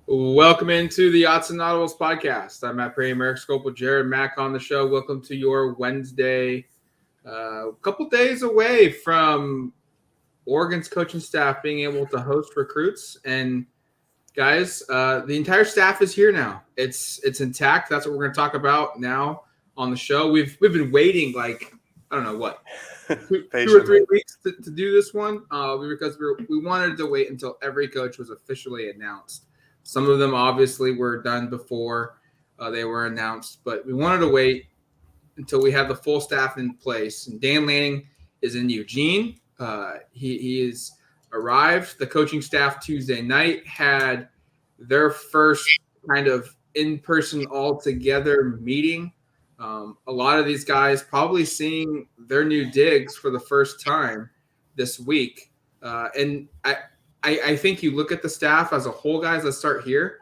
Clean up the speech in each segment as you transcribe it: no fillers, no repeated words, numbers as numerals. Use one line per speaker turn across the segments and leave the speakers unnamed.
Welcome into the Odds and Audibles podcast. I'm Matt Perry, Merrick Scope with Jared Mack on the show. Welcome to your Wednesday. A couple days away from Oregon's coaching staff being able to host recruits. And guys, the entire staff is here now. It's intact. That's what we're going to talk about now on the show. We've been waiting like I don't know what two or 3 weeks to do this one because we wanted to wait until every coach was officially announced. Some of them obviously were done before they were announced, but we wanted to wait until we have the full staff in place. And Dan Lanning is in Eugene. He is arrived. The coaching staff Tuesday night had their first kind of in-person all-together meeting. A lot of these guys probably seeing their new digs for the first time this week. And I think you look at the staff as a whole, guys. Let's start here.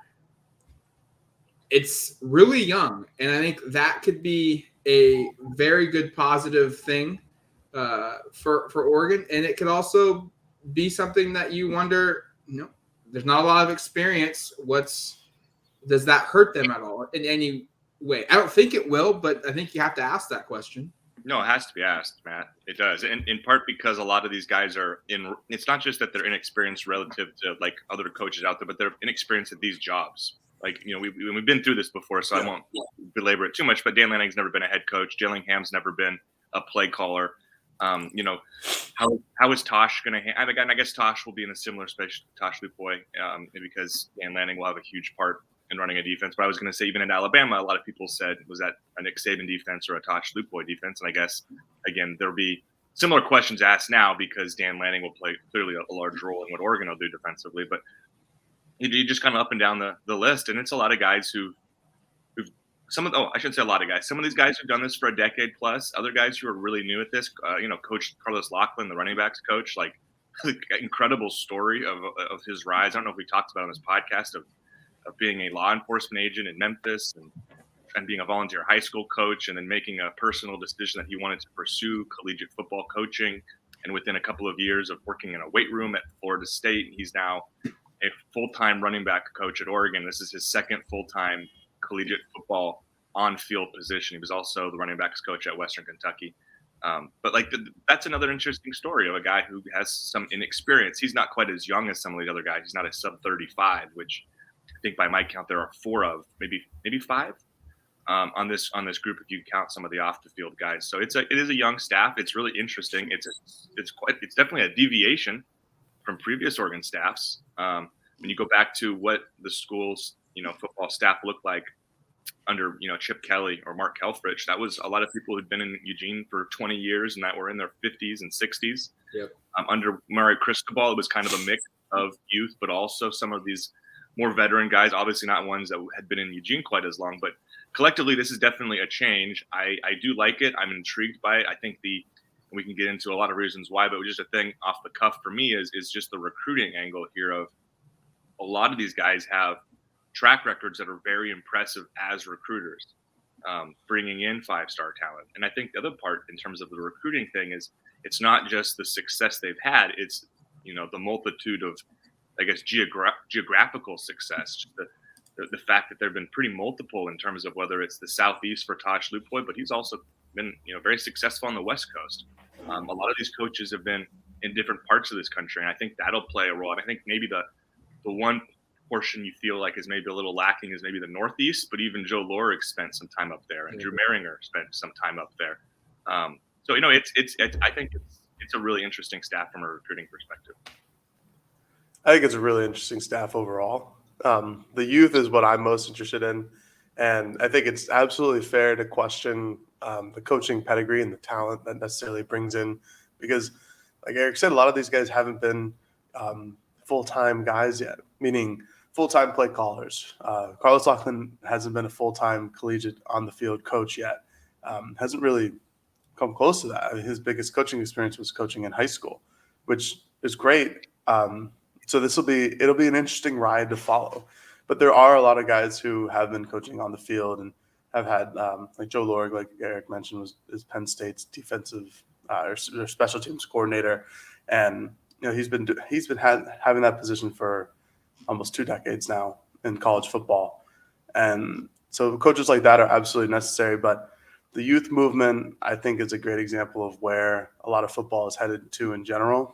It's really young, and I think that could be a very good positive thing for Oregon. And it could also be something that you wonder, there's not a lot of experience. Does that hurt them at all in any way? I don't think it will, but I think you have to ask that question.
No, it has to be asked, Matt. It does. And in part because a lot of these guys it's not just that they're inexperienced relative to like other coaches out there, but they're inexperienced at these jobs. Like, we've been through this before, so I won't belabor it too much, but Dan Lanning's never been a head coach. Gillingham's never been a play caller. How is Tosh going to I guess Tosh will be in a similar space, Tosh Lupoy, because Dan Lanning will have a huge part in running a defense. But I was going to say, even in Alabama, a lot of people said, was that a Nick Saban defense or a Tosh Lupoy defense? And I guess, again, there'll be similar questions asked now because Dan Lanning will play clearly a large role in what Oregon will do defensively. But you just kind of up and down the list, and it's a lot of guys who've I shouldn't say a lot of guys. Some of these guys who've done this for a decade plus. Other guys who are really new at this. Coach Carlos Lachlan, the running backs coach, like incredible story of his rise. I don't know if we talked about on this podcast of being a law enforcement agent in Memphis and being a volunteer high school coach, and then making a personal decision that he wanted to pursue collegiate football coaching. And within a couple of years of working in a weight room at Florida State, he's now a full-time running back coach at Oregon. This is his second full-time collegiate football on-field position. He was also the running backs coach at Western Kentucky. But that's another interesting story of a guy who has some inexperience. He's not quite as young as some of the other guys. He's not a sub-35, which I think by my count there are four of, maybe five on this group if you count some of the off-the-field guys. So it is a young staff. It's really interesting. It's definitely a deviation from previous Oregon staffs. When you go back to what the school's football staff looked like under Chip Kelly or Mark Helfrich, that was a lot of people who'd been in Eugene for 20 years and that were in their 50s and 60s.
Yep.
Under Murray Cristobal, it was kind of a mix of youth, but also some of these more veteran guys, obviously not ones that had been in Eugene quite as long, but collectively this is definitely a change. I do like it. I'm intrigued by it. I think we can get into a lot of reasons why, but just a thing off the cuff for me is just the recruiting angle here of a lot of these guys have track records that are very impressive as recruiters, bringing in five-star talent. And I think the other part in terms of the recruiting thing is it's not just the success they've had, it's, the multitude of, I guess, geographical success, the fact that there have been pretty multiple in terms of whether it's the Southeast for Tosh Lupoy, but he's also been, very successful on the West Coast. A lot of these coaches have been in different parts of this country, and I think that'll play a role. And I think maybe the one portion you feel like is maybe a little lacking is maybe the Northeast, but even Joe Lorig spent some time up there, and Drew Maringer spent some time up there. So I think it's a really interesting staff from a recruiting perspective.
I think it's a really interesting staff overall. The youth is what I'm most interested in, and I think it's absolutely fair to question the coaching pedigree and the talent that necessarily brings in, because, like Eric said, a lot of these guys haven't been full-time guys yet, meaning full-time play callers. Carlos Lachlan hasn't been a full-time collegiate on-the-field coach yet. Hasn't really come close to that. I mean, his biggest coaching experience was coaching in high school, which is great. So it'll be an interesting ride to follow. But there are a lot of guys who have been coaching on the field and have had, like Joe Lorig, like Eric mentioned, is Penn State's defensive or special teams coordinator, and he's been having that position for almost 2 decades now. in college football. And so coaches like that are absolutely necessary. But the youth movement, I think, is a great example of where a lot of football is headed to in general.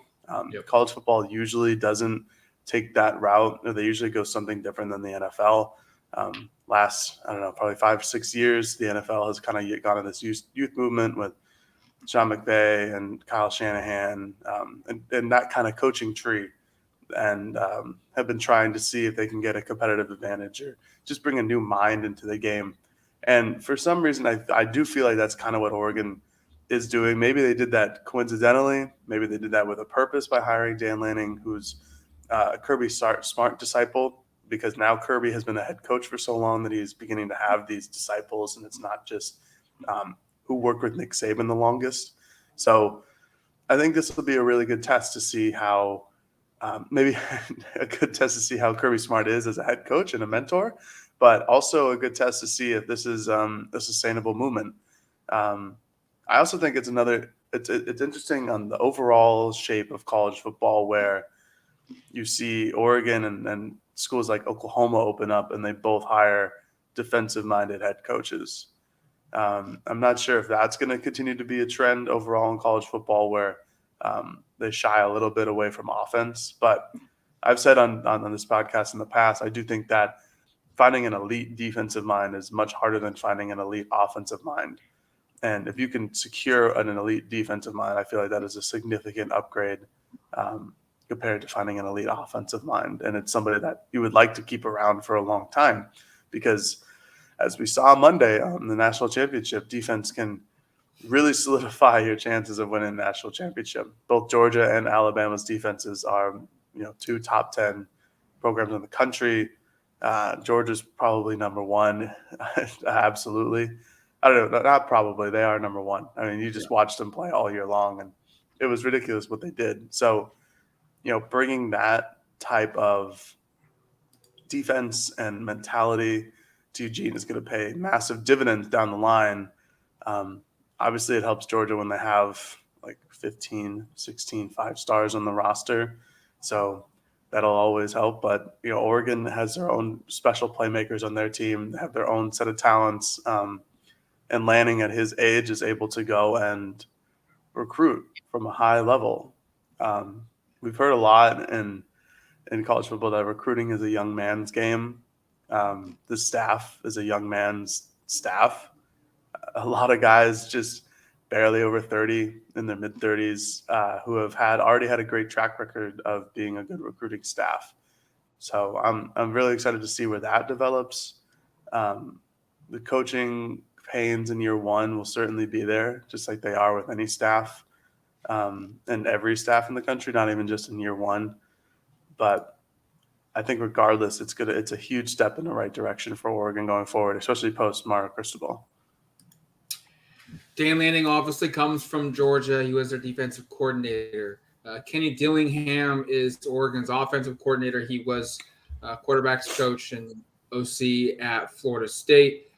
College football usually doesn't take that route, or they usually go something different than the NFL. Last, I don't know, probably 5 or 6 years, the NFL has kind of gone in this youth movement with Sean McVay and Kyle Shanahan and that kind of coaching tree, and have been trying to see if they can get a competitive advantage or just bring a new mind into the game. And for some reason, I do feel like that's kind of what Oregon is doing. Maybe they did that coincidentally. Maybe they did that with a purpose by hiring Dan Lanning, who's a Kirby Smart disciple, because now Kirby has been the head coach for so long that he's beginning to have these disciples, and it's not just who worked with Nick Saban the longest. So I think this will be a really good test to see how maybe a good test to see how Kirby Smart is as a head coach and a mentor, but also a good test to see if this is a sustainable movement. I also think it's interesting on the overall shape of college football, where you see Oregon and schools like Oklahoma open up and they both hire defensive-minded head coaches. I'm not sure if that's going to continue to be a trend overall in college football, where they shy a little bit away from offense. But I've said on this podcast in the past, I do think that finding an elite defensive mind is much harder than finding an elite offensive mind. And if you can secure an elite defensive mind, I feel like that is a significant upgrade compared to finding an elite offensive mind. And it's somebody that you would like to keep around for a long time, because as we saw Monday on the national championship, defense can really solidify your chances of winning the national championship. Both Georgia and Alabama's defenses are, 2 top 10 programs in the country. Georgia's probably number one. Absolutely. I don't know, not probably. They are number one. I mean, you just watched them play all year long, and it was ridiculous what they did. So, bringing that type of defense and mentality to Eugene is going to pay massive dividends down the line. Obviously, it helps Georgia when they have like 15, 16 5-stars on the roster. So that'll always help. But, Oregon has their own special playmakers on their team. They have their own set of talents. And Lanning at his age is able to go and recruit from a high level. We've heard a lot in college football that recruiting is a young man's game. The staff is a young man's staff. A lot of guys just barely over 30, in their mid-30s, who have already had a great track record of being a good recruiting staff. So I'm really excited to see where that develops. The coaching pains in year one will certainly be there, just like they are with any staff, and every staff in the country, not even just in year one. But I think regardless, it's a huge step in the right direction for Oregon going forward, especially post Mario Cristobal.
Dan Lanning obviously comes from Georgia. He was their defensive coordinator. Kenny Dillingham is Oregon's offensive coordinator. He was quarterbacks coach and OC at Florida State.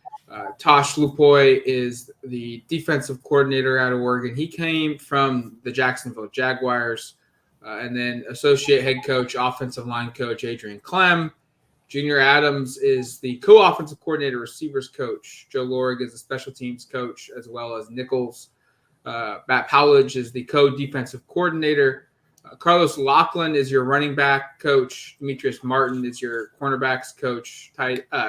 Tosh Lupoy is the defensive coordinator out of Oregon. He came from the Jacksonville Jaguars. And then associate head coach, offensive line coach, Adrian Clem. Junior Adams is the co-offensive coordinator, receivers coach. Joe Lorig is the special teams coach, as well as Nichols. Matt Powledge is the co-defensive coordinator. Carlos Laughlin is your running back coach. Demetrius Martin is your cornerbacks coach,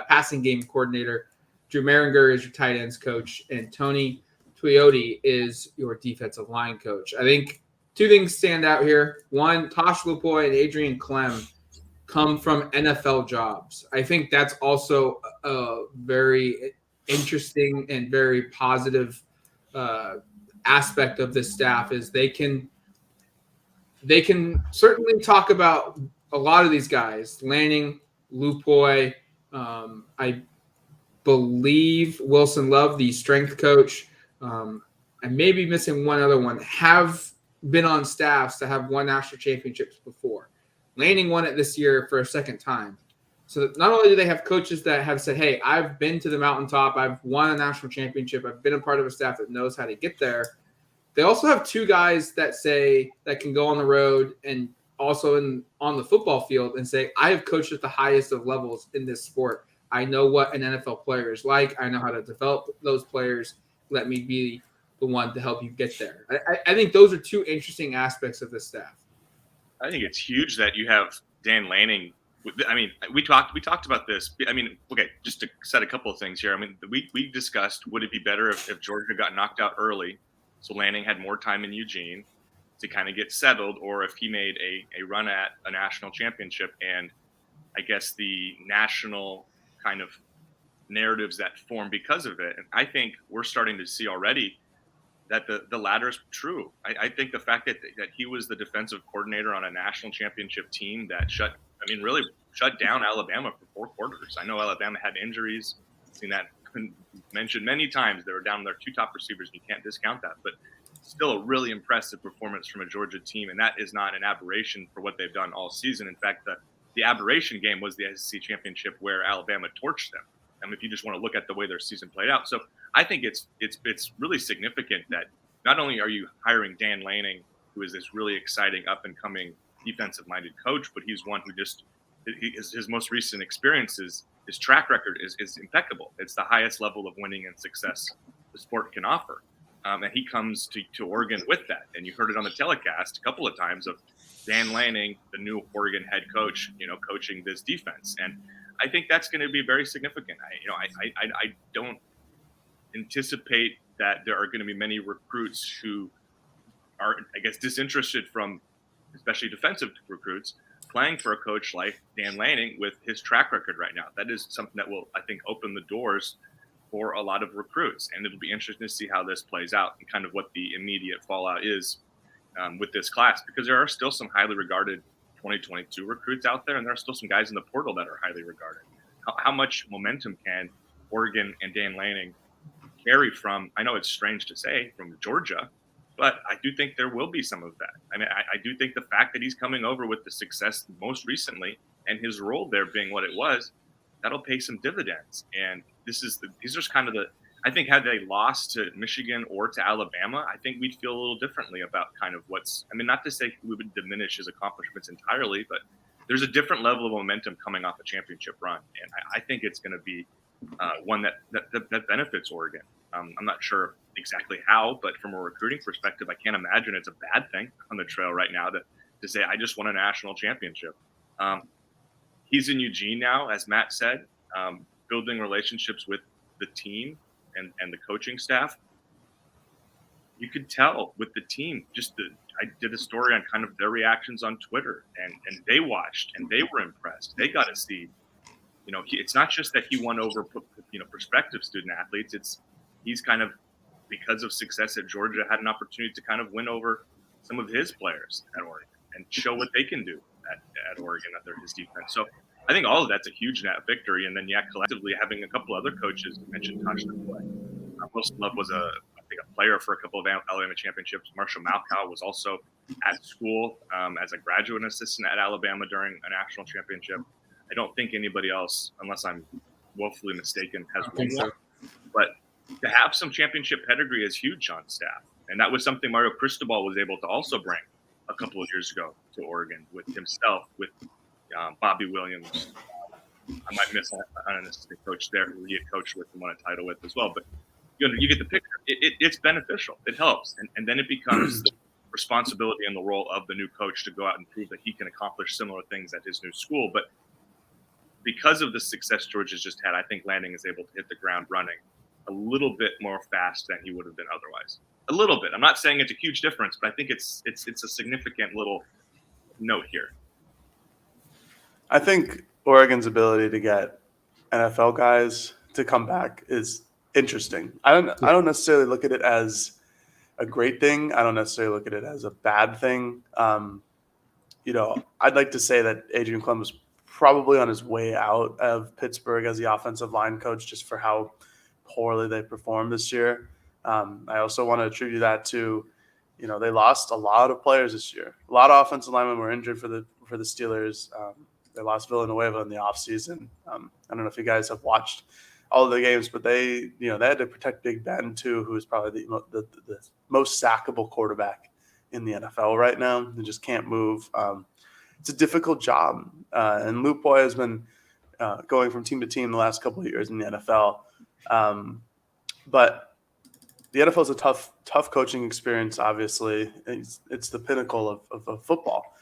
passing game coordinator. Drew Maringer is your tight ends coach. And Tony Tuioti is your defensive line coach. I think two things stand out here. One, Tosh Lupoy and Adrian Clem come from NFL jobs. I think that's also a very interesting and very positive aspect of this staff, is they can certainly talk about a lot of these guys. Lanning, Lupoy, I believe Wilson Love, the strength coach, I may be missing one other one, have been on staffs that have won national championships before. Lanning won it this year for a second time. So not only do they have coaches that have said, hey, I've been to the mountaintop, I've won a national championship, I've been a part of a staff that knows how to get there. They also have two guys that say that can go on the road and also on the football field and say, I have coached at the highest of levels in this sport. I know what an NFL player is like. I know how to develop those players. Let me be the one to help you get there. I think those are two interesting aspects of this staff.
I think it's huge that you have Dan Lanning. I mean, we talked about this. I mean, okay, just to set a couple of things here. I mean, we discussed, would it be better if Georgia got knocked out early, so Lanning had more time in Eugene to kind of get settled, or if he made a run at a national championship, and I guess the national kind of narratives that form because of it. And I think we're starting to see already that the latter is true. I think the fact that he was the defensive coordinator on a national championship team that really shut down Alabama for 4 quarters. I know Alabama had injuries. I've seen that mentioned many times. They were down their 2 top receivers. You can't discount that, but still a really impressive performance from a Georgia team. And that is not an aberration for what they've done all season. In fact, the aberration game was the SEC championship where Alabama torched them. I mean, if you just want to look at the way their season played out. So I think it's really significant that not only are you hiring Dan Lanning, who is this really exciting up and coming defensive minded coach, but he's one who his most recent experiences, his track record is impeccable. It's the highest level of winning and success the sport can offer. And he comes to Oregon with that. And you heard it on the telecast a couple of times of Dan Lanning, the new Oregon head coach, coaching this defense. And I think that's going to be very significant. I don't anticipate that there are going to be many recruits who are, I guess, disinterested from, especially defensive recruits, playing for a coach like Dan Lanning with his track record right now. That is something that will, I think, open the doors for a lot of recruits. And it'll be interesting to see how this plays out and kind of what the immediate fallout is with this class, because there are still some highly regarded 2022 recruits out there, and there are still some guys in the portal that are highly regarded. How much momentum can Oregon and Dan Lanning carry from, I know it's strange to say, from Georgia, but I do think there will be some of that. I mean, I do think the fact that he's coming over with the success most recently and his role there being what it was, that'll pay some dividends. And these are kind of I think had they lost to Michigan or to Alabama, I think we'd feel a little differently about kind of not to say we would diminish his accomplishments entirely, but there's a different level of momentum coming off a championship run. And I think it's going to be one that benefits Oregon. I'm not sure exactly how, but from a recruiting perspective, I can't imagine it's a bad thing on the trail right now to say, I just won a national championship. He's in Eugene now, as Matt said, building relationships with the team and the coaching staff. You could tell with the team, I did a story on kind of their reactions on Twitter, and they watched and they were impressed. They got to see, it's not just that he won over, prospective student athletes. He's kind of, because of success at Georgia, had an opportunity to kind of win over some of his players at Oregon and show what they can do at Oregon under his defense. So I think all of that's a huge victory. And then, collectively having a couple other coaches mentioned touched the play. Wilson Love was a player for a couple of Alabama championships. Marshall Malkow was also at school as a graduate assistant at Alabama during a national championship. I don't think anybody else, unless I'm woefully mistaken, has won one. But to have some championship pedigree is huge on staff. And that was something Mario Cristobal was able to also bring a couple of years ago to Oregon with himself, with Bobby Williams. I might miss an assistant coach there who he had coached with and won a title with as well. But you get the picture. It's beneficial. It helps. And then it becomes the responsibility and the role of the new coach to go out and prove that he can accomplish similar things at his new school. But because of the success George has just had, I think Lanning is able to hit the ground running a little bit more fast than he would have been otherwise. A little bit. I'm not saying it's a huge difference, but I think it's a significant little note here.
I think Oregon's ability to get NFL guys to come back is interesting. I don't necessarily look at it as a great thing. I don't necessarily look at it as a bad thing. I'd like to say that Adrian Clem was probably on his way out of Pittsburgh as the offensive line coach, just for how poorly they performed this year. I also want to attribute that to, they lost a lot of players this year. A lot of offensive linemen were injured for the Steelers. They lost Villanueva in the offseason. I don't know if you guys have watched all of the games, but they had to protect Big Ben too, who is probably the most sackable quarterback in the NFL right now. They just can't move. it's a difficult job. And Lupoy has been going from team to team the last couple of years in the NFL. But the NFL is a tough coaching experience, obviously. It's the pinnacle of football.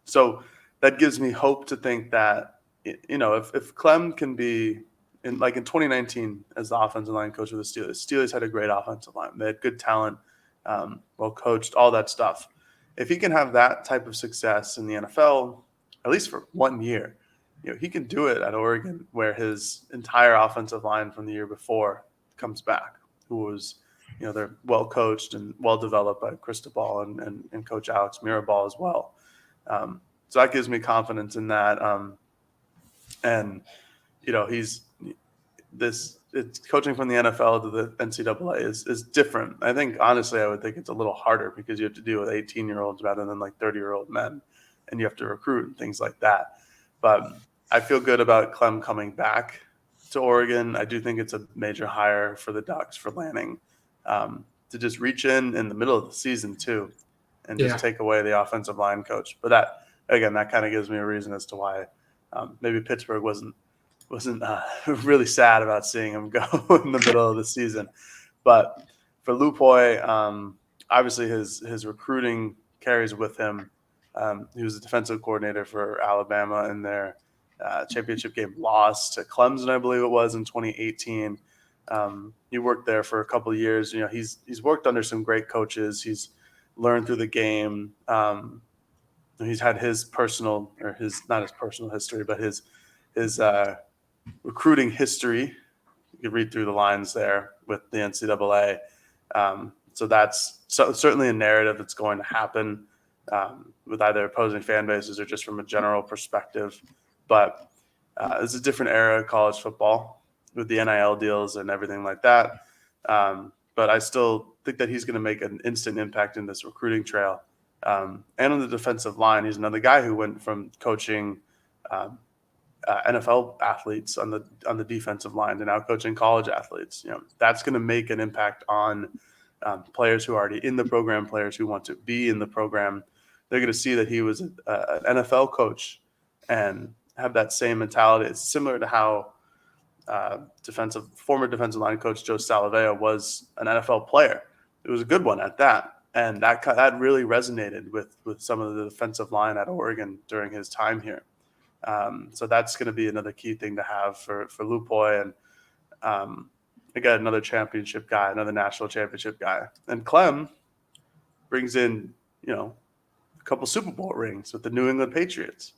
So that gives me hope to think that, if Clem can be in 2019 as the offensive line coach of the Steelers had a great offensive line. They had good talent, well coached, all that stuff. If he can have that type of success in the NFL, at least for 1 year, he can do it at Oregon, where his entire offensive line from the year before comes back, who was, they're well coached and well developed by Cristobal and Coach Alex Mirabal as well. So that gives me confidence in that. And it's coaching from the NFL to the NCAA is different. I think, honestly, I would think it's a little harder because you have to deal with 18-year-olds rather than 30-year-old men, and you have to recruit and things like that. But I feel good about Clem coming back to Oregon. I do think it's a major hire for the Ducks, for Lanning, to just reach in the middle of the season too, and just take away the offensive line coach. But that kind of gives me a reason as to why maybe Pittsburgh wasn't really sad about seeing him go in the middle of the season. But for Lupoy, obviously his recruiting carries with him. He was the defensive coordinator for Alabama in their championship game loss to Clemson, I believe it was, in 2018. He worked there for a couple of years. He's worked under some great coaches. He's learned through the game. He's had his personal, or not his personal history, but his recruiting history. You can read through the lines there with the NCAA. So that's certainly a narrative that's going to happen with either opposing fan bases or just from a general perspective. But it's a different era of college football with the NIL deals and everything like that. But I still think that he's going to make an instant impact in this recruiting trail. And on the defensive line, he's another guy who went from coaching NFL athletes on the defensive line to now coaching college athletes. That's going to make an impact on players who are already in the program, players who want to be in the program. They're going to see that he was an NFL coach and have that same mentality. It's similar to how former defensive line coach Joe Salavea was an NFL player. It was a good one at that. And that really resonated with some of the defensive line at Oregon during his time here. So that's going to be another key thing to have for Lupoy. And again, another championship guy, another national championship guy. And Clem brings in, a couple Super Bowl rings with the New England Patriots.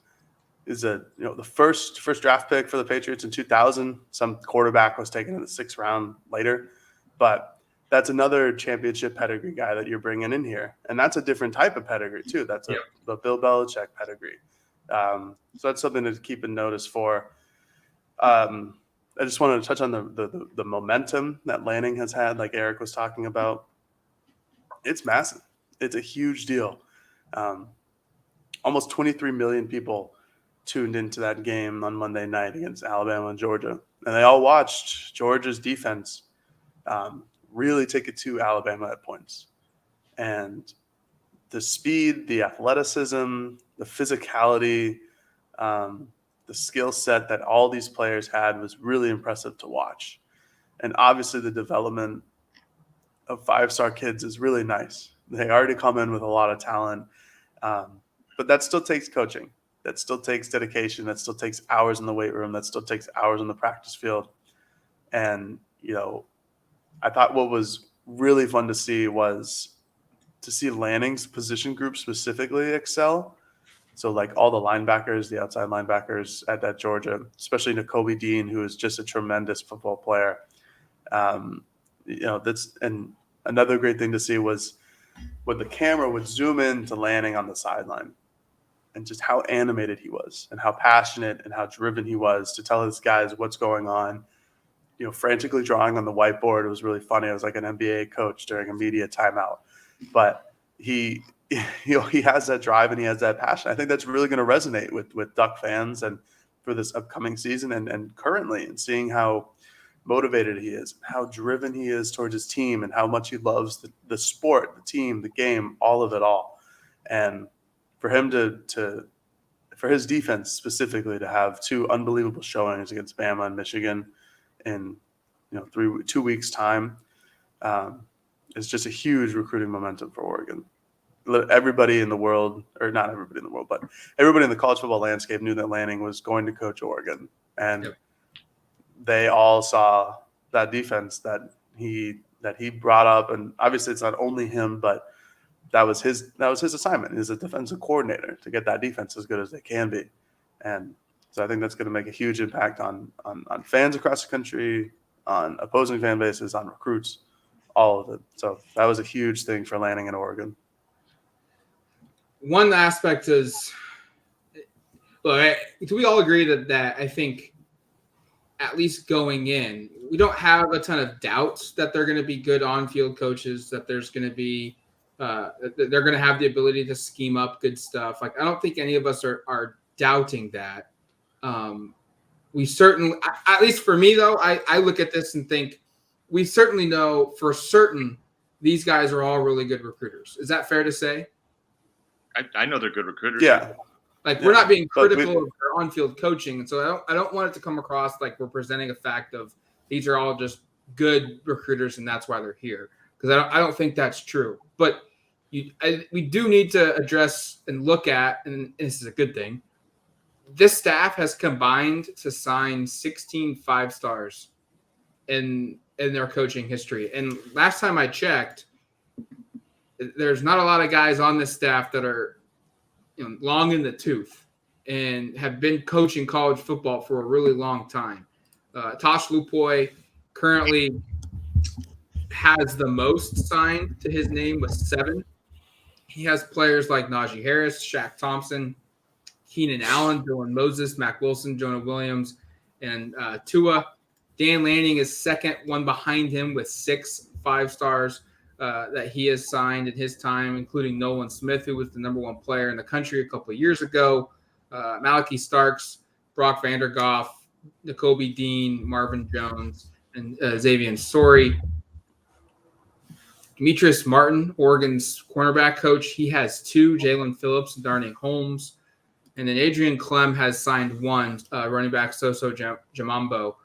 Is the first draft pick for the Patriots in 2000. Some quarterback was taken in the 6th round later, but that's another championship pedigree guy that you're bringing in here, and that's a different type of pedigree too. That's the Bill Belichick pedigree. So that's something to keep in notice for. I just wanted to touch on the momentum that Lanning has had, like Eric was talking about. It's massive. It's a huge deal. Almost 23 million people tuned into that game on Monday night against Alabama and Georgia. And they all watched Georgia's defense really take it to Alabama at points. And the speed, the athleticism, the physicality, the skill set that all these players had was really impressive to watch. And obviously the development of 5-star kids is really nice. They already come in with a lot of talent, but that still takes coaching. That still takes dedication. That still takes hours in the weight room. That still takes hours on the practice field. And, I thought what was really fun to see was to see Lanning's position group specifically excel. So like all the linebackers, the outside linebackers at Georgia, especially Nakobe Dean, who is just a tremendous football player. That's, and another great thing to see was when the camera would zoom in to Lanning on the sideline and just how animated he was and how passionate and how driven he was to tell his guys what's going on. Frantically drawing on the whiteboard. It was really funny. I was like an NBA coach during a media timeout, but he has that drive and he has that passion. I think that's really going to resonate with Duck fans and for this upcoming season and currently, and seeing how motivated he is, how driven he is towards his team and how much he loves the sport, the team, the game, all of it all. And for him for his defense specifically to have two unbelievable showings against Bama and Michigan in 2 weeks time is just a huge recruiting momentum for Oregon. Everybody in the world, or not everybody in the world, but everybody in the college football landscape knew that Lanning was going to coach Oregon, and they all saw that defense that he brought up. And obviously, it's not only him, but that was his assignment as a defensive coordinator to get that defense as good as they can be. And so I think that's going to make a huge impact on fans across the country, on opposing fan bases, on recruits, all of it. So that was a huge thing for Lanning in Oregon.
One aspect is, do we all agree that I think at least going in, we don't have a ton of doubts that they're going to be good on-field coaches, that there's going to be they're going to have the ability to scheme up good stuff. Like, I don't think any of us are doubting that. We certainly, at least for me though, I look at this and think we certainly know for certain these guys are all really good recruiters. Is that fair to say?
I know they're good recruiters.
Yeah.
We're not being critical of their on-field coaching, and so I don't want it to come across like we're presenting a fact of these are all just good recruiters and that's why they're here, because I don't think that's true. But we do need to address and look at, and this is a good thing, this staff has combined to sign 16 5-stars in their coaching history. And last time I checked, there's not a lot of guys on this staff that are long in the tooth and have been coaching college football for a really long time. Tosh Lupoi currently has the most signed to his name with 7. He has players like Najee Harris, Shaq Thompson, Keenan Allen, Dylan Moses, Mac Wilson, Jonah Williams, and Tua. Dan Lanning is second, one behind him with 6 5-stars that he has signed in his time, including Nolan Smith, who was the number 1 player in the country a couple of years ago, Malachi Starks, Brock Vandergoff, Nakobe Dean, Marvin Jones, and Xavier Sori. Demetrius Martin, Oregon's cornerback coach, he has 2, Jalen Phillips and Darnay Holmes. And then Adrian Clem has signed 1, running back Soso Jamambo.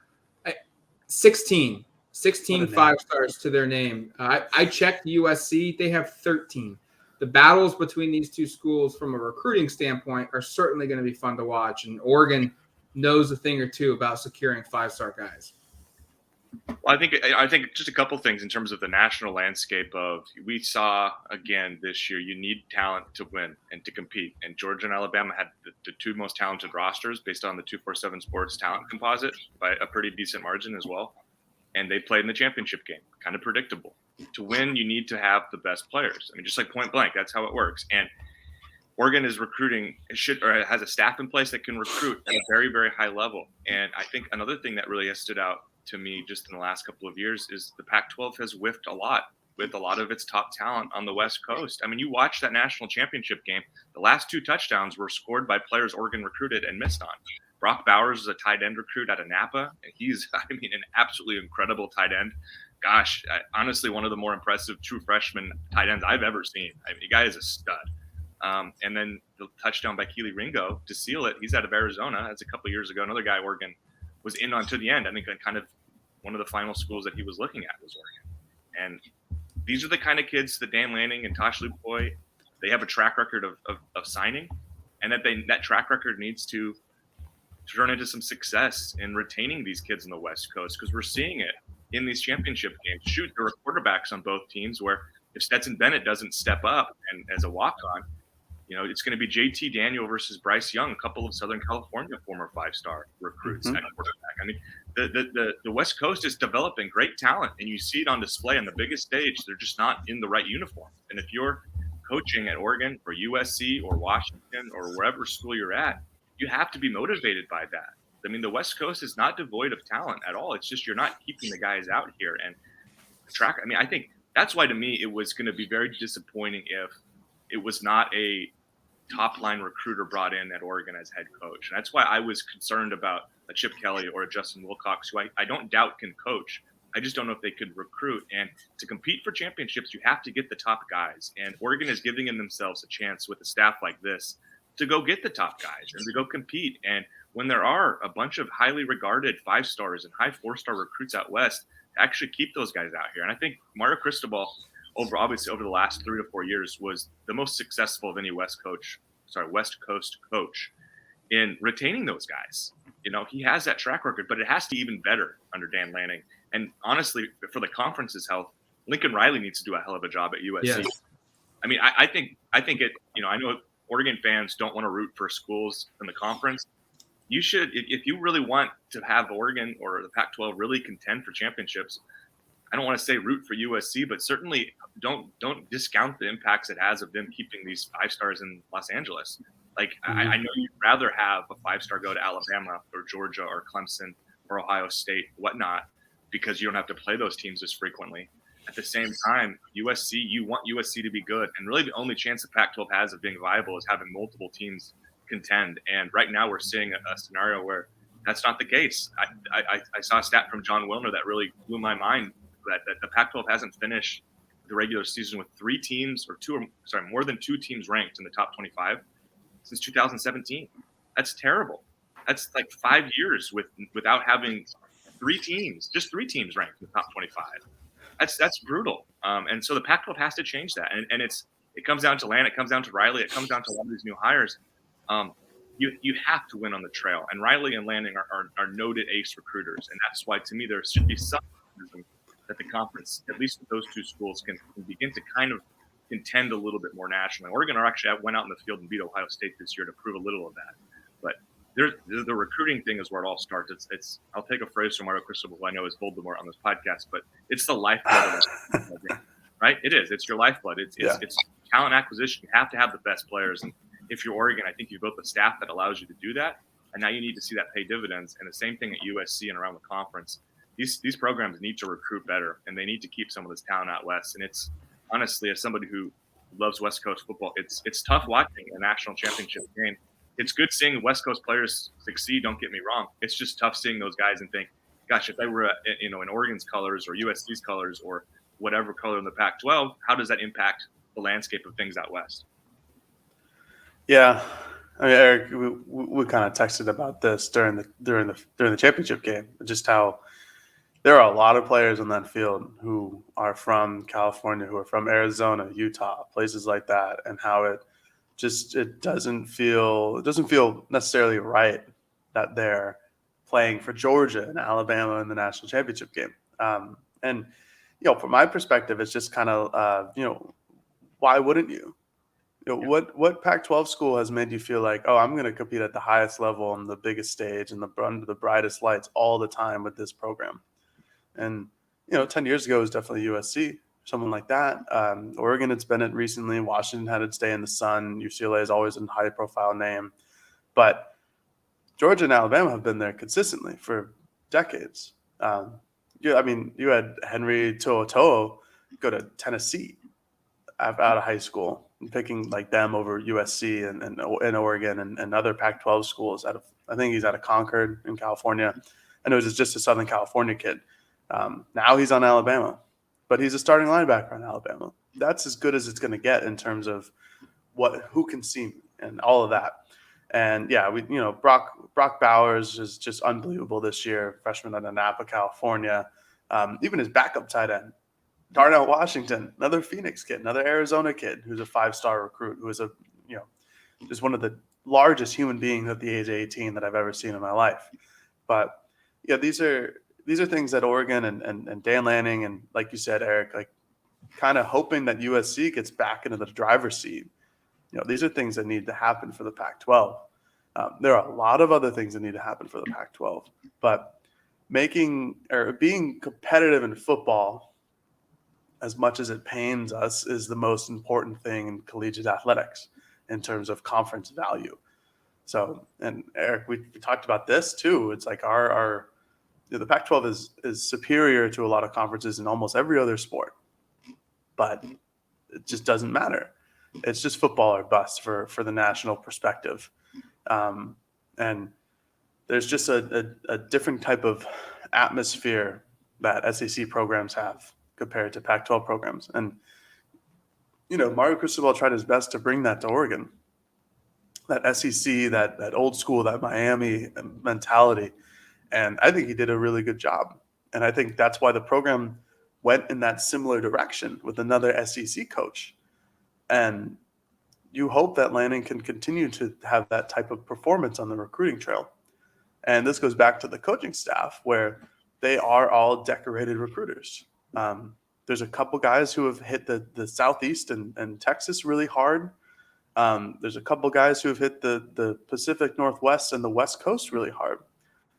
16 5-stars to their name. I checked USC. They have 13. The battles between these two schools from a recruiting standpoint are certainly going to be fun to watch. And Oregon knows a thing or two about securing 5-star guys.
Well, I think just a couple things in terms of the national landscape we saw again this year, you need talent to win and to compete. And Georgia and Alabama had the 2 most talented rosters based on the 247 Sports talent composite by a pretty decent margin as well. And they played in the championship game, kind of predictable. To win, you need to have the best players. I mean, just like point blank, that's how it works. And Oregon is recruiting, has a staff in place that can recruit at a very, very high level. And I think another thing that really has stood out to me just in the last couple of years is the Pac-12 has whiffed a lot with a lot of its top talent on the West Coast. I mean, you watch that national championship game, the last 2 touchdowns were scored by players Oregon recruited and missed on. Brock Bowers is a tight end recruit out of Napa, and he's, an absolutely incredible tight end. Gosh, honestly, one of the more impressive true freshman tight ends I've ever seen. I mean, the guy is a stud. And then the touchdown by Keely Ringo to seal it, he's out of Arizona. That's a couple of years ago. Another guy Oregon was in on to the end. I think kind of one of the final schools that he was looking at was Oregon. And these are the kind of kids that Dan Lanning and Tosh Lupoi, they have a track record of signing, and that track record needs to turn into some success in retaining these kids in the West Coast, because we're seeing it in these championship games. Shoot, there are quarterbacks on both teams where if Stetson Bennett doesn't step up and as a walk-on, it's going to be JT Daniel versus Bryce Young, a couple of Southern California former 5-star recruits at quarterback. I mean, the West Coast is developing great talent, and you see it on display on the biggest stage. They're just not in the right uniform. And if you're coaching at Oregon or USC or Washington or wherever school you're at, you have to be motivated by that. I mean, the West Coast is not devoid of talent at all. It's just you're not keeping the guys out here. And I think that's why to me it was going to be very disappointing if it was not a top-line recruiter brought in at Oregon as head coach. And that's why I was concerned about a Chip Kelly or a Justin Wilcox, who I don't doubt can coach. I just don't know if they could recruit. And to compete for championships, you have to get the top guys. And Oregon is giving themselves a chance with a staff like this to go get the top guys and to go compete. And when there are a bunch of highly regarded 5-stars and high 4-star recruits out west, to actually keep those guys out here. And I think Mario Cristobal, over the last 3 to 4 years, was the most successful of any West Coast coach in retaining those guys. He has that track record, but it has to be even better under Dan Lanning. And honestly, for the conference's health, Lincoln Riley needs to do a hell of a job at USC.
Yes.
I mean, I think it. I know Oregon fans don't want to root for schools in the conference. You should, if you really want to have Oregon or the Pac-12 really contend for championships. I don't want to say root for USC, but certainly don't discount the impacts it has of them keeping these 5-stars in Los Angeles. Like, I know you'd rather have a 5-star go to Alabama or Georgia or Clemson or Ohio State, whatnot, because you don't have to play those teams as frequently. At the same time, USC, you want USC to be good. And really the only chance the Pac-12 has of being viable is having multiple teams contend. And right now we're seeing a scenario where that's not the case. I saw a stat from John Wilner that really blew my mind, that the Pac-12 hasn't finished the regular season with more than 2 teams ranked in the top 25 since 2017. That's terrible. That's like 5 years without having 3 teams ranked in the top 25. That's brutal. And so the Pac-12 has to change that. And it comes down to Land, it comes down to Riley, it comes down to a lot of these new hires. You have to win on the trail. And Riley and Lanning are noted ace recruiters. And that's why, to me, there should be some that the conference, at least with those 2 schools, can begin to kind of contend a little bit more nationally. Oregon actually went out in the field and beat Ohio State this year to prove a little of that. But the recruiting thing is where it all starts. It's I'll take a phrase from Mario Cristobal, who I know is Voldemort on this podcast, but it's the lifeblood of this, right? It is. It's your lifeblood. It's talent acquisition. You have to have the best players. And if you're Oregon, I think you've built a staff that allows you to do that. And now you need to see that pay dividends. And the same thing at USC and around the conference. These programs need to recruit better, and they need to keep some of this talent out west. And it's honestly, as somebody who loves West Coast football, it's tough watching a national championship game. It's good seeing West Coast players succeed. Don't get me wrong. It's just tough seeing those guys and think, gosh, if they were in Oregon's colors or USC's colors or whatever color in the Pac-12, how does that impact the landscape of things out west?
Yeah, I mean, Eric, we kind of texted about this during the championship game, just how there are a lot of players on that field who are from California, who are from Arizona, Utah, places like that, and how it doesn't feel necessarily right that they're playing for Georgia and Alabama in the national championship game. And from my perspective, it's just kind of why wouldn't you? What Pac-12 school has made you feel like, oh, I'm going to compete at the highest level on the biggest stage and under the brightest lights all the time with this program? And 10 years ago it was definitely USC, someone like that. Oregon had been it recently. Washington had its day in the sun. UCLA is always a high-profile name, but Georgia and Alabama have been there consistently for decades. You had Henry To'oTo'o go to Tennessee out of high school, picking like them over USC and Oregon and other Pac-12 schools. I think he's out of Concord in California. I know he's just a Southern California kid. Now he's on Alabama, but he's a starting linebacker on Alabama. That's as good as it's going to get in terms of who can see and all of that. And yeah, Brock Bowers is just unbelievable this year, freshman out of Napa, California. Even his backup tight end, Darnell Washington, another Phoenix kid, another Arizona kid who's a 5-star recruit, who is just one of the largest human beings at the age of 18 that I've ever seen in my life. But yeah, these are things that Oregon and Dan Lanning and, like you said, Eric, like kind of hoping that USC gets back into the driver's seat. These are things that need to happen for the Pac-12. There are a lot of other things that need to happen for the Pac-12, but being competitive in football, as much as it pains us, is the most important thing in collegiate athletics in terms of conference value. So, and Eric, we talked about this too. It's like the Pac-12 is superior to a lot of conferences in almost every other sport, but it just doesn't matter. It's just football or bust for the national perspective. And there's just a different type of atmosphere that SEC programs have compared to Pac-12 programs. And, Mario Cristobal tried his best to bring that to Oregon. That SEC, that old school, that Miami mentality. And I think he did a really good job. And I think that's why the program went in that similar direction with another SEC coach. And you hope that Lanning can continue to have that type of performance on the recruiting trail. And this goes back to the coaching staff, where they are all decorated recruiters. There's a couple guys who have hit the Southeast and Texas really hard. There's a couple guys who have hit the Pacific Northwest and the West Coast really hard.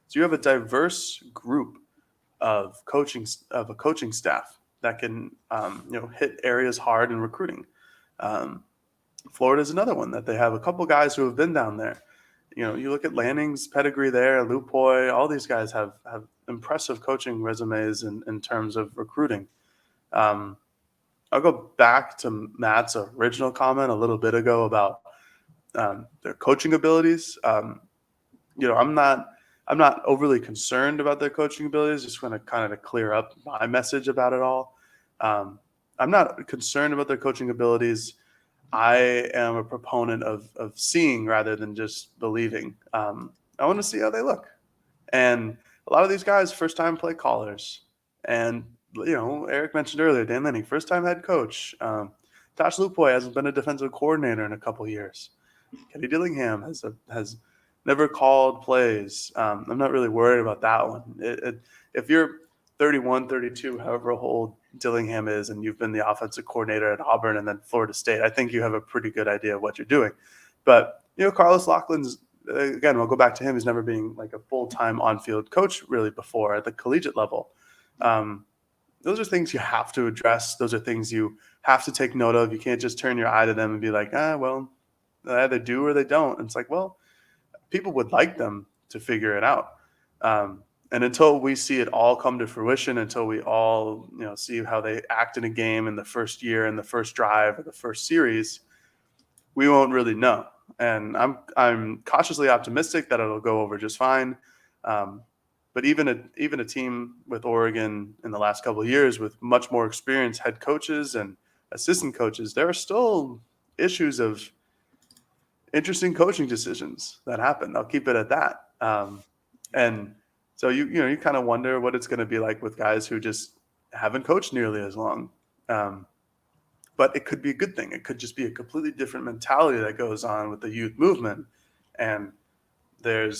So you have a diverse group of a coaching staff that can hit areas hard in recruiting. Florida is another one that they have a couple guys who have been down there. You look at Lanning's pedigree there, Lupoy, all these guys have impressive coaching resumes in terms of recruiting. I'll go back to Matt's original comment a little bit ago about their coaching abilities. I'm not overly concerned about their coaching abilities. Just want to kind of clear up my message about it all. I'm not concerned about their coaching abilities. I am a proponent of seeing rather than just believing. I want to see how they look. And a lot of these guys, first-time play callers. And, Eric mentioned earlier, Dan Lanning, first-time head coach. Tosh Lupoy hasn't been a defensive coordinator in a couple years. Kenny Dillingham has never called plays. I'm not really worried about that one. If you're 31, 32, however old Dillingham is, and you've been the offensive coordinator at Auburn and then Florida State, I think you have a pretty good idea of what you're doing. But, Carlos Loughlin's, again, we'll go back to him. He's never been like a full-time on-field coach really before at the collegiate level. Those are things you have to address. Those are things you have to take note of. You can't just turn your eye to them and be like, well, they either do or they don't. And it's like, well, people would like them to figure it out. And until we see it all come to fruition, until we all, see how they act in a game in the first year, in the first drive, or the first series, we won't really know. And I'm cautiously optimistic that it'll go over just fine. But even a team with Oregon in the last couple of years with much more experienced head coaches and assistant coaches, there are still issues of interesting coaching decisions that happen. I'll keep it at that. And so you kind of wonder what it's going to be like with guys who just haven't coached nearly as long. But it could be a good thing. It could just be a completely different mentality that goes on with the youth movement. And there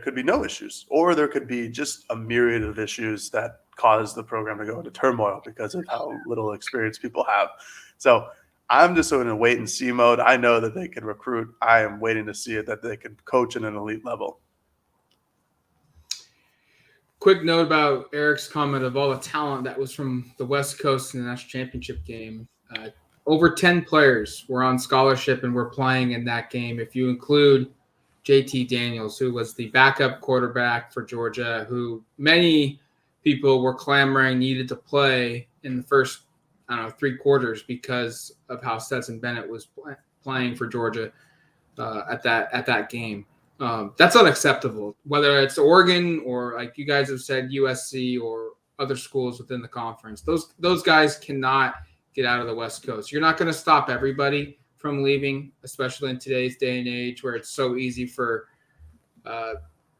could be no issues, or there could be just a myriad of issues that cause the program to go into turmoil because of how little experience people have. So I'm just in a wait and see mode. I know that they can recruit. I am waiting to see it, that they can coach at an elite level.
Quick note about Eric's comment of all the talent that was from the West Coast in the national championship game. Over 10 players were on scholarship and were playing in that game. If you include JT Daniels, who was the backup quarterback for Georgia, who many people were clamoring needed to play in the first, 3 quarters because of how Stetson Bennett was playing for Georgia at that game. That's unacceptable, whether it's Oregon or, like you guys have said, USC or other schools within the conference. Those guys cannot get out of the West Coast. You're not going to stop everybody from leaving, especially in today's day and age where it's so easy for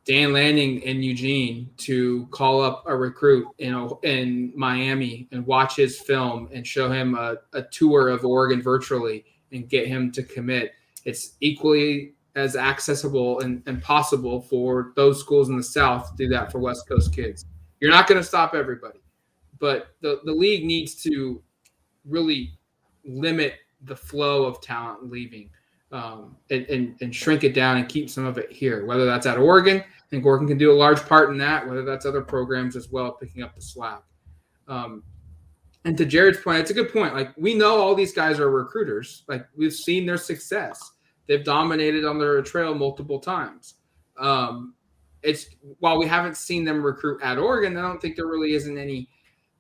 Dan Lanning in Eugene to call up a recruit in Miami and watch his film and show him a tour of Oregon virtually and get him to commit. It's equally as accessible and possible for those schools in the South to do that for West Coast kids. You're not going to stop everybody, but the league needs to really limit the flow of talent leaving and shrink it down and keep some of it here, whether that's at Oregon. I think Oregon can do a large part in that, whether that's other programs as well, picking up the slack. And to Jared's point, it's a good point. Like, we know all these guys are recruiters. Like, we've seen their success. They've dominated on their trail multiple times. It's while we haven't seen them recruit at Oregon, I don't think there really isn't any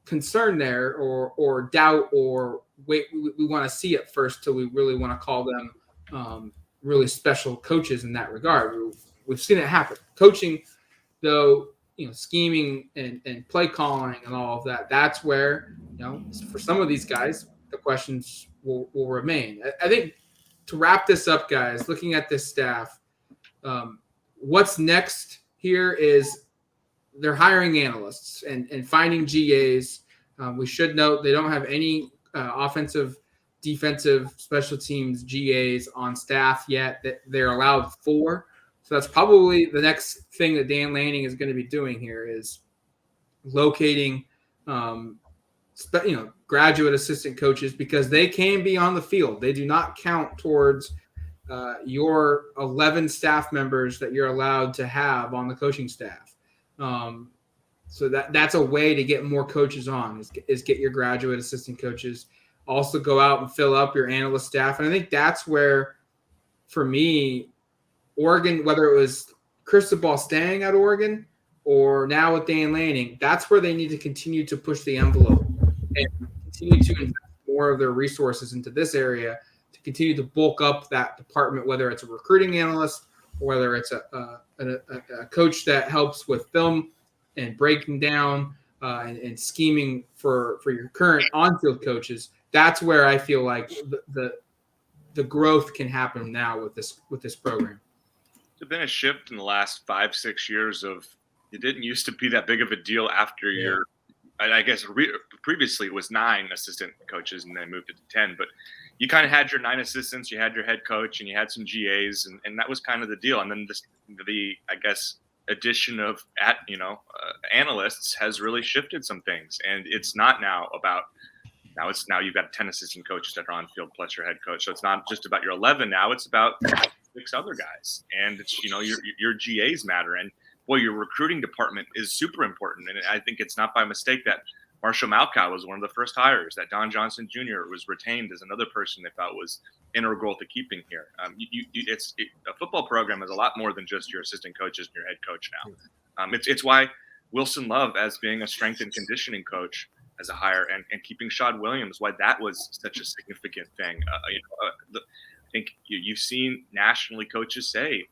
concern there or doubt or wait. We want to see it first till we really want to call them really special coaches in that regard. We've seen it happen. Coaching, though, scheming and play calling and all of that. That's where, for some of these guys, the questions will remain. I think to wrap this up, guys, looking at this staff, what's next here is they're hiring analysts and finding GAs. We should note they don't have any offensive, defensive, special teams GAs on staff yet. That they're allowed 4. So that's probably the next thing that Dan Lanning is going to be doing here is locating, graduate assistant coaches, because they can be on the field. They do not count towards your 11 staff members that you're allowed to have on the coaching staff. So that's a way to get more coaches on is get your graduate assistant coaches. Also go out and fill up your analyst staff. And I think that's where, for me, Oregon, whether it was Cristobal staying at Oregon or now with Dan Lanning, that's where they need to continue to push the envelope and continue to invest more of their resources into this area to continue to bulk up that department, whether it's a recruiting analyst or whether it's a coach that helps with film and breaking down and scheming for your current on-field coaches. That's where I feel like the growth can happen now with this program.
There's been a shift in the last 5-6 years of it didn't used to be that big of a deal after your, I guess previously it was 9 assistant coaches and then moved it to 10, but you kind of had your 9 assistants, you had your head coach, and you had some GAs, and that was kind of the deal. And then the I guess addition of analysts has really shifted some things, and it's not now about now you've got 10 assistant coaches that are on field plus your head coach, so it's not just about your 11 now, it's about 6 other guys, and it's your GAs matter, and boy, your recruiting department is super important. And I think it's not by mistake that Marshall Malkow was one of the first hires, that Don Johnson Jr. was retained as another person they thought was integral to keeping here. A football program is a lot more than just your assistant coaches and your head coach now. It's why Wilson Love, as being a strength and conditioning coach, as a hire, and keeping Shad Williams, why that was such a significant thing. I think you've seen nationally coaches say,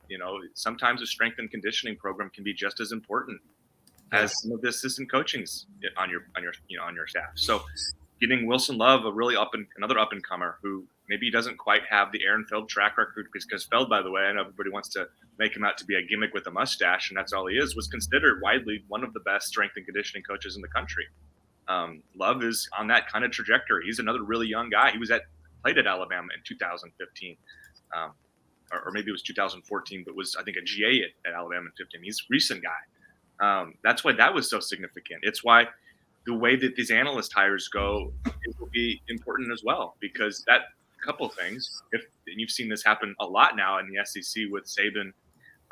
sometimes a strength and conditioning program can be just as important as some of the assistant coachings on your staff. So getting Wilson Love, another up and comer who maybe doesn't quite have the Aaron Feld track record, because Feld, by the way, I know everybody wants to make him out to be a gimmick with a mustache, and that's all he is, was considered widely one of the best strength and conditioning coaches in the country. Love is on that kind of trajectory. He's another really young guy. He played at Alabama in 2015, or maybe it was 2014, but was, I think, a GA at Alabama in 15. He's a recent guy. That's why that was so significant. It's why the way that these analyst hires go, it will be important as well, because that couple things, and you've seen this happen a lot now in the SEC with Saban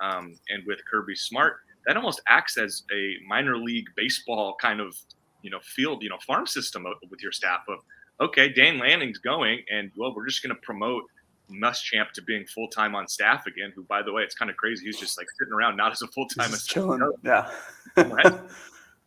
and with Kirby Smart, that almost acts as a minor league baseball kind of field, farm system with your staff of, okay, Dan Lanning's going, and we're just going to promote Muschamp to being full-time on staff again, who, by the way, it's kind of crazy. He's just like sitting around, not as a full-time assistant.
Yeah.
Right?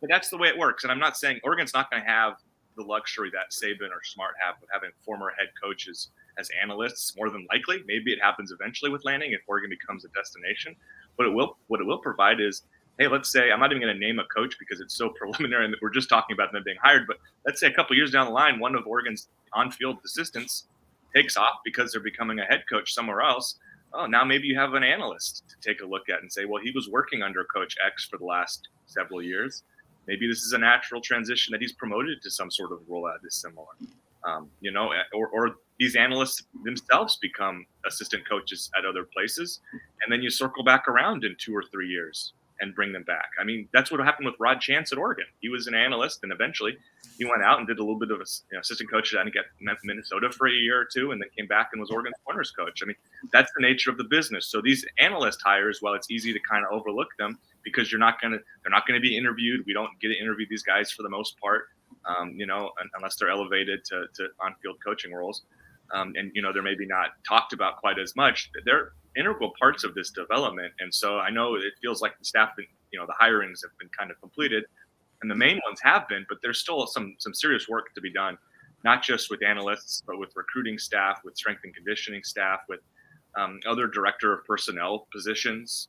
But that's the way it works. And I'm not saying Oregon's not going to have the luxury that Saban or Smart have of having former head coaches as analysts. More than likely, maybe it happens eventually with Lanning if Oregon becomes a destination. But what it will provide is, hey, let's say, I'm not even going to name a coach because it's so preliminary and we're just talking about them being hired, but let's say a couple years down the line, one of Oregon's on-field assistants takes off because they're becoming a head coach somewhere else. Oh, now maybe you have an analyst to take a look at and say, well, he was working under Coach X for the last several years. Maybe this is a natural transition that he's promoted to some sort of role that is similar. Or these analysts themselves become assistant coaches at other places, and then you circle back around in 2 or 3 years and bring them back. I mean, that's what happened with Rod Chance at Oregon. He was an analyst, and eventually he went out and did a little bit of assistant coach at Minnesota for a year or 2, and then came back and was Oregon's corners coach. I mean, that's the nature of the business. So these analyst hires, while it's easy to kind of overlook them because they're not going to be interviewed. We don't get to interview these guys for the most part, unless they're elevated to on-field coaching roles. And they're maybe not talked about quite as much. They're integral parts of this development. And so I know it feels like the staff, the hirings have been kind of completed, and the main ones have been, but there's still some serious work to be done, not just with analysts, but with recruiting staff, with strength and conditioning staff, with other director of personnel positions.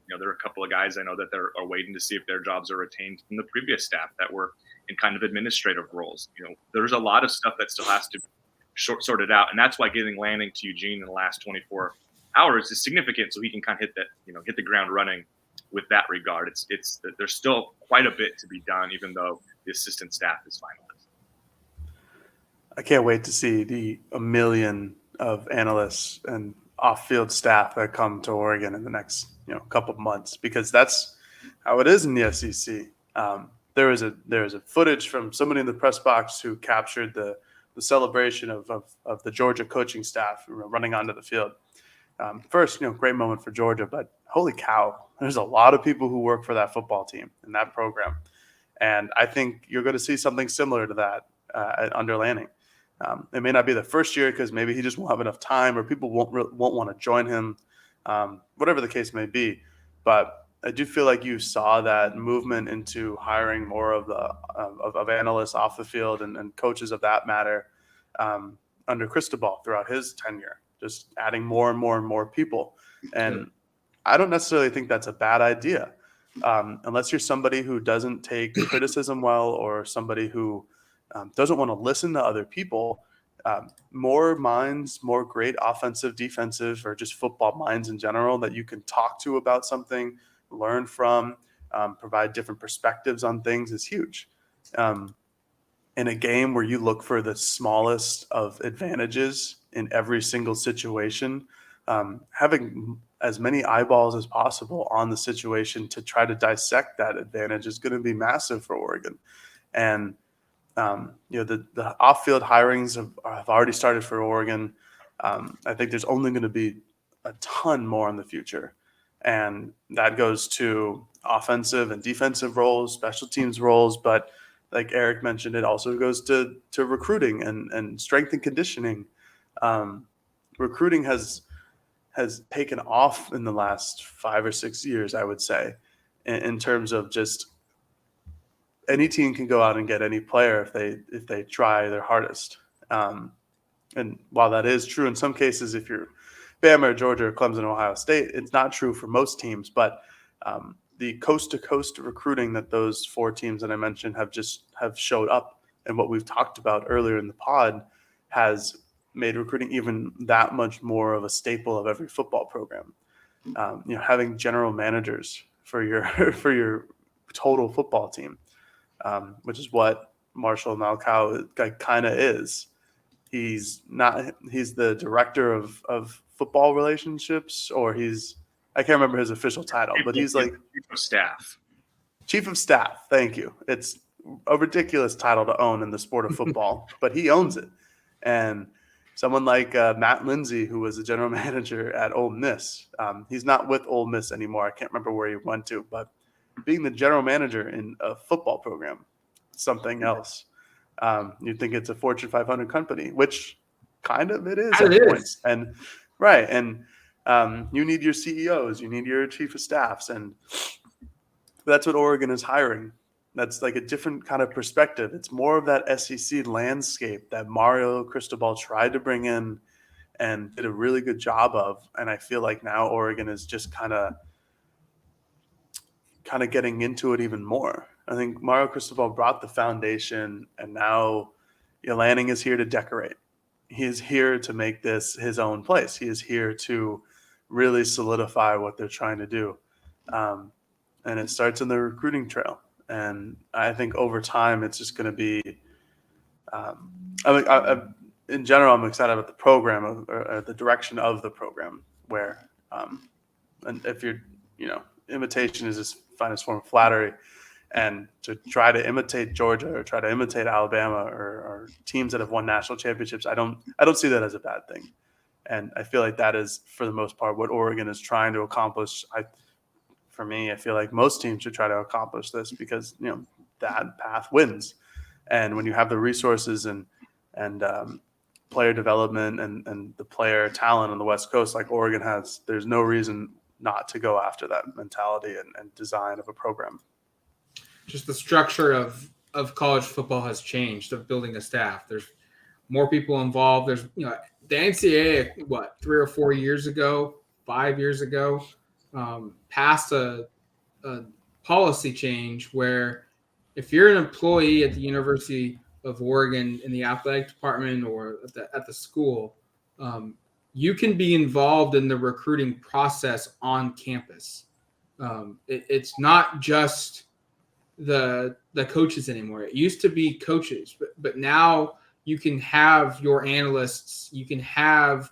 There are a couple of guys I know that are waiting to see if their jobs are retained from the previous staff that were in kind of administrative roles. There's a lot of stuff that still has to be sorted out, and that's why getting Lanning to Eugene in the last 24 hours is significant, so he can kind of hit the ground running with that regard. It's there's still quite a bit to be done, even though the assistant staff is finalized.
I can't wait to see the 1 million of analysts and off-field staff that come to Oregon in the next couple of months, because that's how it is in the SEC. There is a footage from somebody in the press box who captured the celebration of the Georgia coaching staff running onto the field. First, great moment for Georgia, but holy cow, there's a lot of people who work for that football team and that program. And I think you're going to see something similar to that under Lanning. It may not be the first year because maybe he just won't have enough time, or people won't want to join him, whatever the case may be. But I do feel like you saw that movement into hiring more of analysts off the field and coaches of that matter under Cristobal throughout his tenure, just adding more and more and more people. And I don't necessarily think that's a bad idea, unless you're somebody who doesn't take criticism well, or somebody who doesn't want to listen to other people. More minds, more great offensive, defensive, or just football minds in general that you can talk to about something, learn from, provide different perspectives on things is huge. In a game where you look for the smallest of advantages in every single situation, having as many eyeballs as possible on the situation to try to dissect that advantage is going to be massive for Oregon. And the off-field hirings have already started for Oregon. I think there's only going to be a ton more in the future. And that goes to offensive and defensive roles, special teams roles. But like Eric mentioned, it also goes to recruiting and strength and conditioning. Recruiting has taken off in the last 5 or 6 years, I would say, in terms of just any team can go out and get any player if they try their hardest. And while that is true in some cases, if you're Bama, Georgia, Clemson, Ohio State, it's not true for most teams. But the coast-to-coast recruiting that those 4 teams that I mentioned have showed up, and what we've talked about earlier in the pod has made recruiting even that much more of a staple of every football program. Having general managers for your total football team, which is what Marshall Malkow kind of is. He's the director of football relationships, or I can't remember his official title, but he's like
chief of staff.
Chief of staff. Thank you. It's a ridiculous title to own in the sport of football, but he owns it. And someone like Matt Lindsay, who was the general manager at Ole Miss, he's not with Ole Miss anymore. I can't remember where he went to, but being the general manager in a football program, something else. You'd think it's a Fortune 500 company, which kind of it is at points. And right, and you need your CEOs, you need your chief of staffs, and that's what Oregon is hiring. That's like a different kind of perspective. It's more of that SEC landscape that Mario Cristobal tried to bring in and did a really good job of. And I feel like now Oregon is just kind of getting into it even more. I think Mario Cristobal brought the foundation, and now Lanning is here to decorate. He is here to make this his own place. He is here to really solidify what they're trying to do. And it starts in the recruiting trail. And I think over time, it's just going to be in general, I'm excited about the program or the direction of the program, where and if you're, imitation is his finest form of flattery. And to try to imitate Georgia or try to imitate Alabama or teams that have won national championships, I don't see that as a bad thing. And I feel like that is, for the most part, what Oregon is trying to accomplish. For me, I feel like most teams should try to accomplish this, because that path wins. And when you have the resources and player development and the player talent on the West Coast like Oregon has, there's no reason not to go after that mentality and design of a program. Just
the structure of college football has changed, of building a staff. There's more people involved. There's, the NCAA, 5 years ago, passed a policy change where if you're an employee at the University of Oregon in the athletic department or at the school, you can be involved in the recruiting process on campus. It's not just the coaches anymore. It used to be coaches, but now you can have your analysts, you can have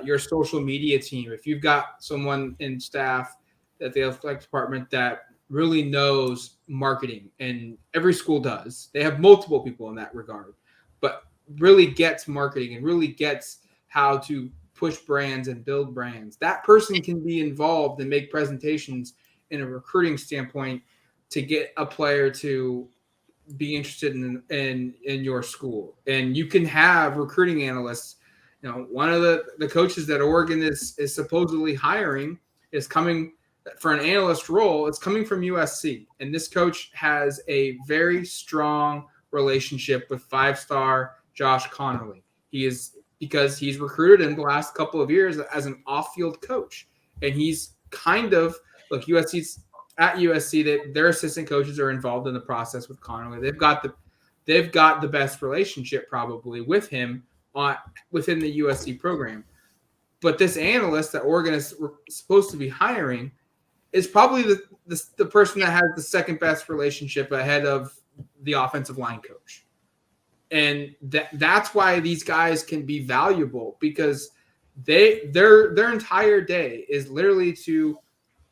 your social media team. If you've got someone in staff at the athletic department that really knows marketing, and every school does, they have multiple people in that regard, but really gets marketing and really gets how to push brands and build brands. That person can be involved and make presentations in a recruiting standpoint to get a player to be interested in your school. And you can have recruiting analysts. One of the coaches that Oregon is supposedly hiring is coming for an analyst role. It's coming from USC. And this coach has a very strong relationship with 5-star Josh Connolly. Because he's recruited in the last couple of years as an off-field coach. And he's look, at USC, their assistant coaches are involved in the process with Connolly. They've got the best relationship probably with him within the USC program. But this analyst that Oregon is supposed to be hiring is probably the person that has the second best relationship ahead of the offensive line coach. And that's why these guys can be valuable, because their entire day is literally to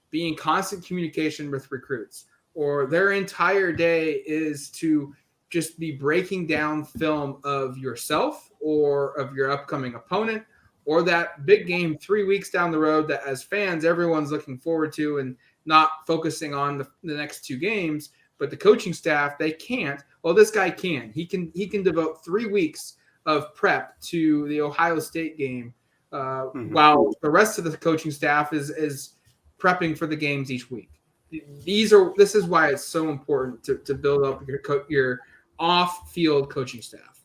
be in constant communication with recruits, or their entire day is to just be breaking down film of yourself or of your upcoming opponent, or that big game 3 weeks down the road that as fans, everyone's looking forward to, and not focusing on the next 2 games. But the coaching staff, they can't. Well, this guy can. He can devote 3 weeks of prep to the Ohio State game, while the rest of the coaching staff is prepping for the games each week. This is why it's so important to build up your off-field coaching staff.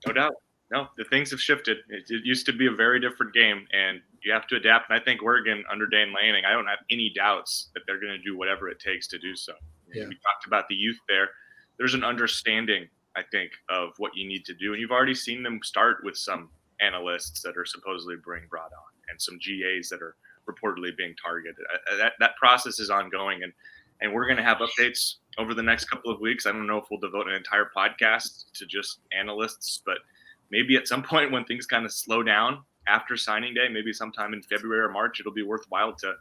No doubt. No, the things have shifted. It used to be a very different game, and you have to adapt. And I think Oregon under Dan Lanning, I don't have any doubts that they're going to do whatever it takes to do so. Yeah. We talked about the youth there. There's an understanding, I think, of what you need to do. And you've already seen them start with some analysts that are supposedly being brought on, and some GAs that are reportedly being targeted. That process is ongoing, and we're going to have updates over the next couple of weeks. I don't know if we'll devote an entire podcast to just analysts, but maybe at some point when things kind of slow down after signing day, maybe sometime in February or March, it'll be worthwhile to,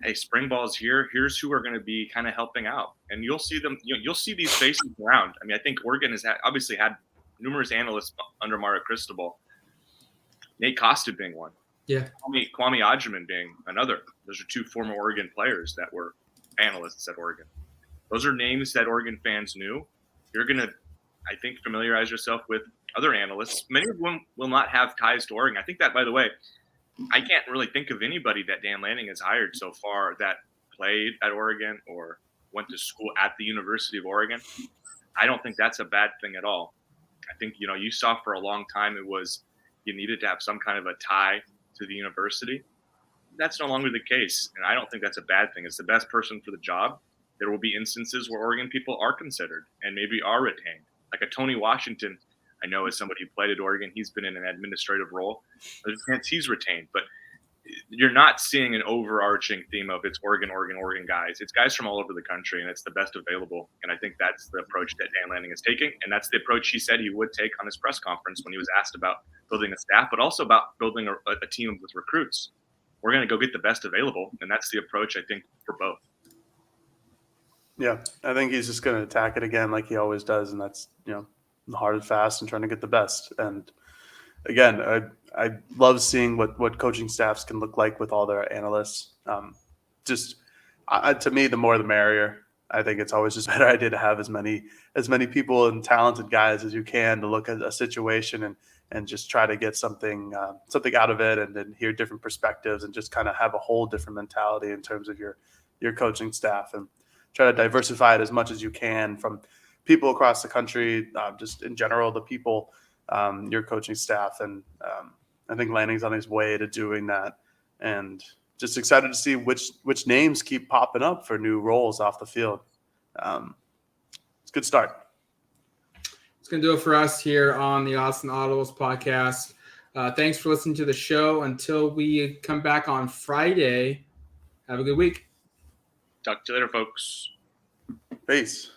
hey, spring ball's here. Here's who are going to be kind of helping out. And you'll see them, you'll see these faces around. I mean, I think Oregon has obviously had numerous analysts under Mario Cristobal, Nate Costa being one.
Yeah.
Kwame Ajiman being another. Those are 2 former Oregon players that were analysts at Oregon. Those are names that Oregon fans knew. You're going to, I think, familiarize yourself with other analysts. Many of them will not have ties to Oregon. I think that, by the way, I can't really think of anybody that Dan Lanning has hired so far that played at Oregon or went to school at the University of Oregon. I don't think that's a bad thing at all. I think, you saw for a long time it was you needed to have some kind of a tie to the university. That's no longer the case, and I don't think that's a bad thing. It's the best person for the job. There will be instances where Oregon people are considered and maybe are retained. Like a Tony Washington, I know as somebody who played at Oregon, he's been in an administrative role. There's a chance he's retained, but you're not seeing an overarching theme of it's Oregon guys. It's guys from all over the country, and it's the best available. And I think that's the approach that Dan Lanning is taking, and that's the approach he said he would take on his press conference when he was asked about building a staff, but also about building a team with recruits. We're going to go get the best available, and that's the approach, I think, for both.
Yeah, I think he's just going to attack it again like he always does, and that's, hard and fast and trying to get the best. And again, I love seeing what coaching staffs can look like with all their analysts. To me, the more the merrier. I think it's always just a better idea to have as many people and talented guys as you can to look at a situation and just try to get something out of it, and then hear different perspectives, and just kind of have a whole different mentality in terms of your coaching staff, and try to diversify it as much as you can from people across the country, just in general, the people, your coaching staff. And I think Lanning's on his way to doing that. And just excited to see which names keep popping up for new roles off the field. It's a good start.
It's going to do it for us here on the Austin Audibles podcast. Thanks for listening to the show. Until we come back on Friday, have a good week.
Talk to you later, folks.
Peace.